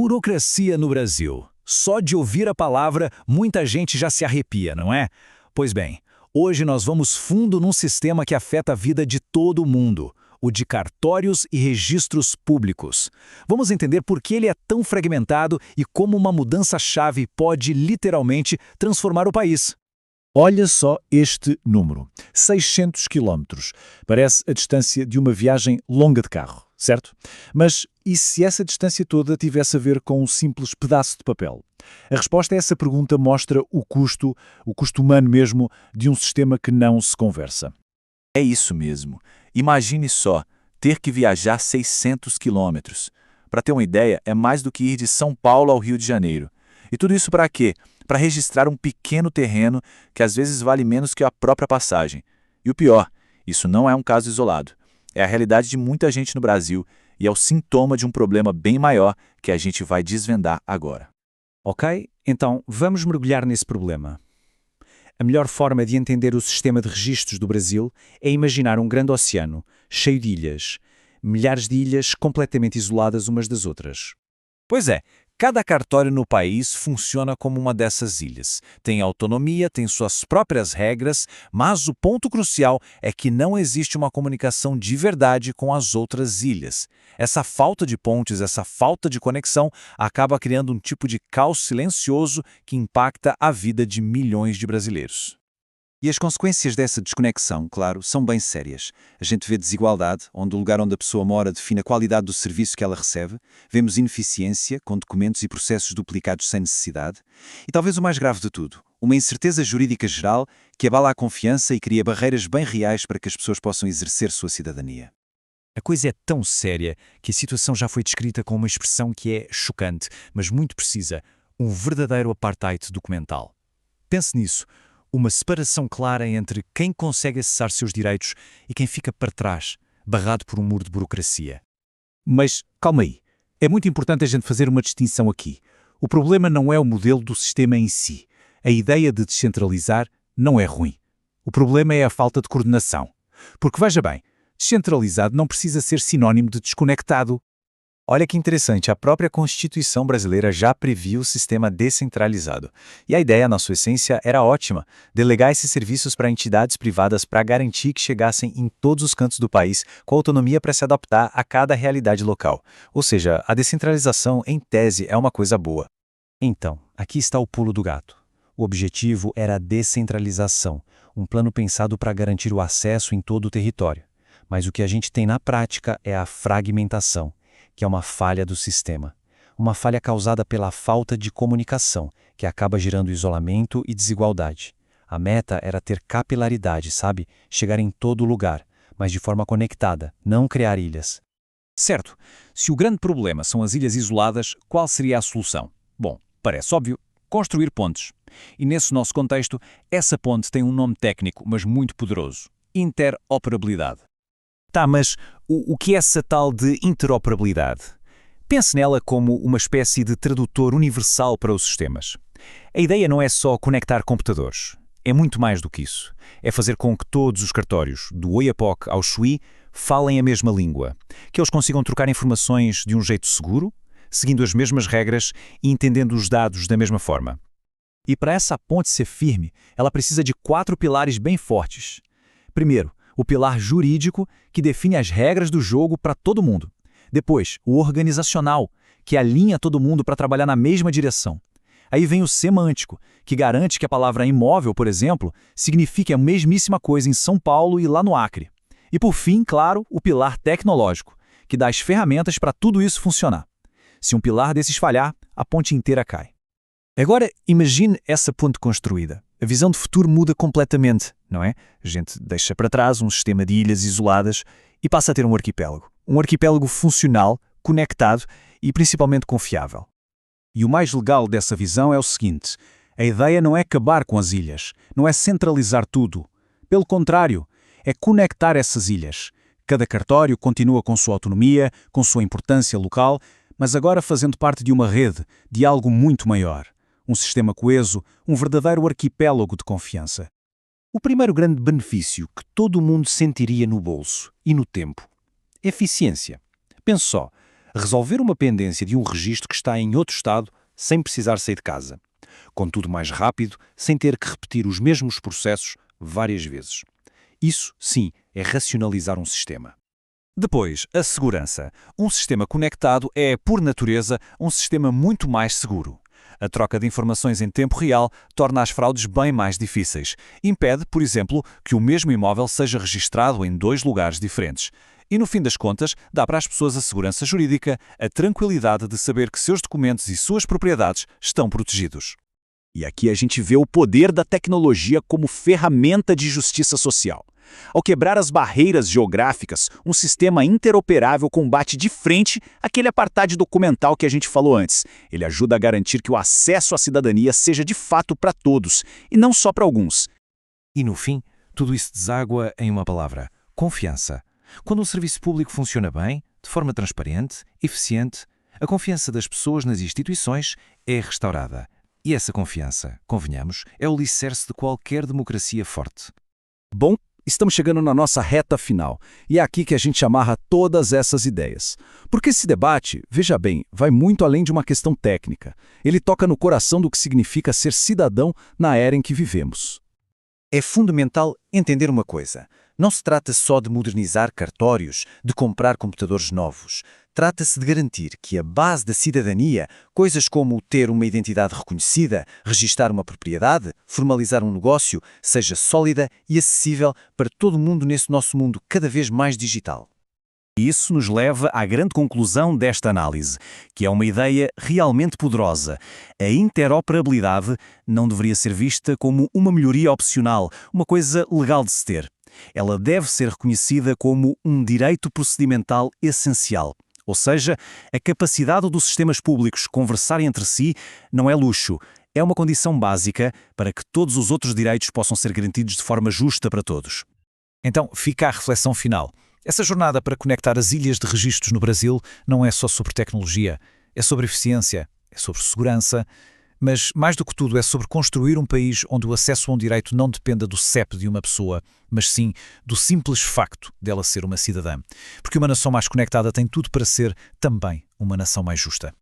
Burocracia no Brasil. Só de ouvir a palavra, muita gente já se arrepia, não é? Pois bem, hoje nós vamos fundo num sistema que afeta a vida de todo mundo, o de cartórios e registros públicos. Vamos entender por que ele é tão fragmentado e como uma mudança-chave pode, literalmente, transformar o país. Olha só este número, 600 quilómetros. Parece a distância de uma viagem longa de carro, certo? Mas e se essa distância toda tivesse a ver com um simples pedaço de papel? A resposta a essa pergunta mostra o custo humano mesmo, de um sistema que não se conversa. É isso mesmo. Imagine só, ter que viajar 600 quilômetros. Para ter uma ideia, é mais do que ir de São Paulo ao Rio de Janeiro. E tudo isso para quê? Para registrar um pequeno terreno que às vezes vale menos que a própria passagem. E o pior, isso não é um caso isolado. É a realidade de muita gente no Brasil e é o sintoma de um problema bem maior que a gente vai desvendar agora. Ok, então vamos mergulhar nesse problema. A melhor forma de entender o sistema de registros do Brasil é imaginar um grande oceano, cheio de ilhas. Milhares de ilhas completamente isoladas umas das outras. Pois é, cada cartório no país funciona como uma dessas ilhas. Tem autonomia, tem suas próprias regras, mas o ponto crucial é que não existe uma comunicação de verdade com as outras ilhas. Essa falta de pontes, essa falta de conexão, acaba criando um tipo de caos silencioso que impacta a vida de milhões de brasileiros. E as consequências dessa desconexão, claro, são bem sérias. A gente vê desigualdade, onde o lugar onde a pessoa mora define a qualidade do serviço que ela recebe, vemos ineficiência, com documentos e processos duplicados sem necessidade, e talvez o mais grave de tudo, uma incerteza jurídica geral que abala a confiança e cria barreiras bem reais para que as pessoas possam exercer sua cidadania. A coisa é tão séria que a situação já foi descrita com uma expressão que é chocante, mas muito precisa, um verdadeiro apartheid documental. Pense nisso. Uma separação clara entre quem consegue acessar seus direitos e quem fica para trás, barrado por um muro de burocracia. Mas, calma aí, é muito importante a gente fazer uma distinção aqui. O problema não é o modelo do sistema em si. A ideia de descentralizar não é ruim. O problema é a falta de coordenação. Porque, veja bem, descentralizado não precisa ser sinónimo de desconectado. Olha que interessante, a própria Constituição brasileira já previa o sistema descentralizado. E a ideia, na sua essência, era ótima: delegar esses serviços para entidades privadas para garantir que chegassem em todos os cantos do país, com autonomia para se adaptar a cada realidade local. Ou seja, a descentralização, em tese, é uma coisa boa. Então, aqui está o pulo do gato. O objetivo era a descentralização, um plano pensado para garantir o acesso em todo o território. Mas o que a gente tem na prática é a fragmentação, que é uma falha do sistema. Uma falha causada pela falta de comunicação, que acaba gerando isolamento e desigualdade. A meta era ter capilaridade, sabe? Chegar em todo lugar, mas de forma conectada, não criar ilhas. Certo. Se o grande problema são as ilhas isoladas, qual seria a solução? Bom, parece óbvio: construir pontes. E nesse nosso contexto, essa ponte tem um nome técnico, mas muito poderoso: interoperabilidade. Tá, mas o que é essa tal de interoperabilidade? Pense nela como uma espécie de tradutor universal para os sistemas. A ideia não é só conectar computadores. É muito mais do que isso. É fazer com que todos os cartórios, do Oiapoque ao Chuí, falem a mesma língua. Que eles consigam trocar informações de um jeito seguro, seguindo as mesmas regras e entendendo os dados da mesma forma. E para essa ponte ser firme, ela precisa de 4 pilares bem fortes. Primeiro, o pilar jurídico, que define as regras do jogo para todo mundo. Depois, o organizacional, que alinha todo mundo para trabalhar na mesma direção. Aí vem o semântico, que garante que a palavra imóvel, por exemplo, signifique a mesmíssima coisa em São Paulo e lá no Acre. E por fim, claro, o pilar tecnológico, que dá as ferramentas para tudo isso funcionar. Se um pilar desses falhar, a ponte inteira cai. Agora, imagine essa ponte construída. A visão de futuro muda completamente, não é? A gente deixa para trás um sistema de ilhas isoladas e passa a ter um arquipélago. Um arquipélago funcional, conectado e principalmente confiável. E o mais legal dessa visão é o seguinte: a ideia não é acabar com as ilhas, não é centralizar tudo. Pelo contrário, é conectar essas ilhas. Cada cartório continua com sua autonomia, com sua importância local, mas agora fazendo parte de uma rede, de algo muito maior. Um sistema coeso, um verdadeiro arquipélago de confiança. O primeiro grande benefício que todo mundo sentiria no bolso e no tempo: eficiência. Pense só, resolver uma pendência de um registro que está em outro estado sem precisar sair de casa. Contudo, mais rápido, sem ter que repetir os mesmos processos várias vezes. Isso, sim, é racionalizar um sistema. Depois, a segurança. Um sistema conectado é, por natureza, um sistema muito mais seguro. A troca de informações em tempo real torna as fraudes bem mais difíceis. Impede, por exemplo, que o mesmo imóvel seja registrado em 2 lugares diferentes. E, no fim das contas, dá para as pessoas a segurança jurídica, a tranquilidade de saber que seus documentos e suas propriedades estão protegidos. E aqui a gente vê o poder da tecnologia como ferramenta de justiça social. Ao quebrar as barreiras geográficas, um sistema interoperável combate de frente aquele apartheid documental que a gente falou antes. Ele ajuda a garantir que o acesso à cidadania seja de fato para todos, e não só para alguns. E, no fim, tudo isso deságua em uma palavra: confiança. Quando um serviço público funciona bem, de forma transparente, eficiente, a confiança das pessoas nas instituições é restaurada. E essa confiança, convenhamos, é o alicerce de qualquer democracia forte. Bom, estamos chegando na nossa reta final, e é aqui que a gente amarra todas essas ideias. Porque esse debate, veja bem, vai muito além de uma questão técnica. Ele toca no coração do que significa ser cidadão na era em que vivemos. É fundamental entender uma coisa. Não se trata só de modernizar cartórios, de comprar computadores novos. Trata-se de garantir que a base da cidadania, coisas como ter uma identidade reconhecida, registar uma propriedade, formalizar um negócio, seja sólida e acessível para todo mundo nesse nosso mundo cada vez mais digital. Isso nos leva à grande conclusão desta análise, que é uma ideia realmente poderosa. A interoperabilidade não deveria ser vista como uma melhoria opcional, uma coisa legal de se ter. Ela deve ser reconhecida como um direito procedimental essencial. Ou seja, a capacidade dos sistemas públicos conversarem entre si não é luxo, é uma condição básica para que todos os outros direitos possam ser garantidos de forma justa para todos. Então, fica a reflexão final. Essa jornada para conectar as ilhas de registros no Brasil não é só sobre tecnologia, é sobre eficiência, é sobre segurança, mas, mais do que tudo, é sobre construir um país onde o acesso a um direito não dependa do CEP de uma pessoa, mas sim do simples facto dela ser uma cidadã. Porque uma nação mais conectada tem tudo para ser também uma nação mais justa.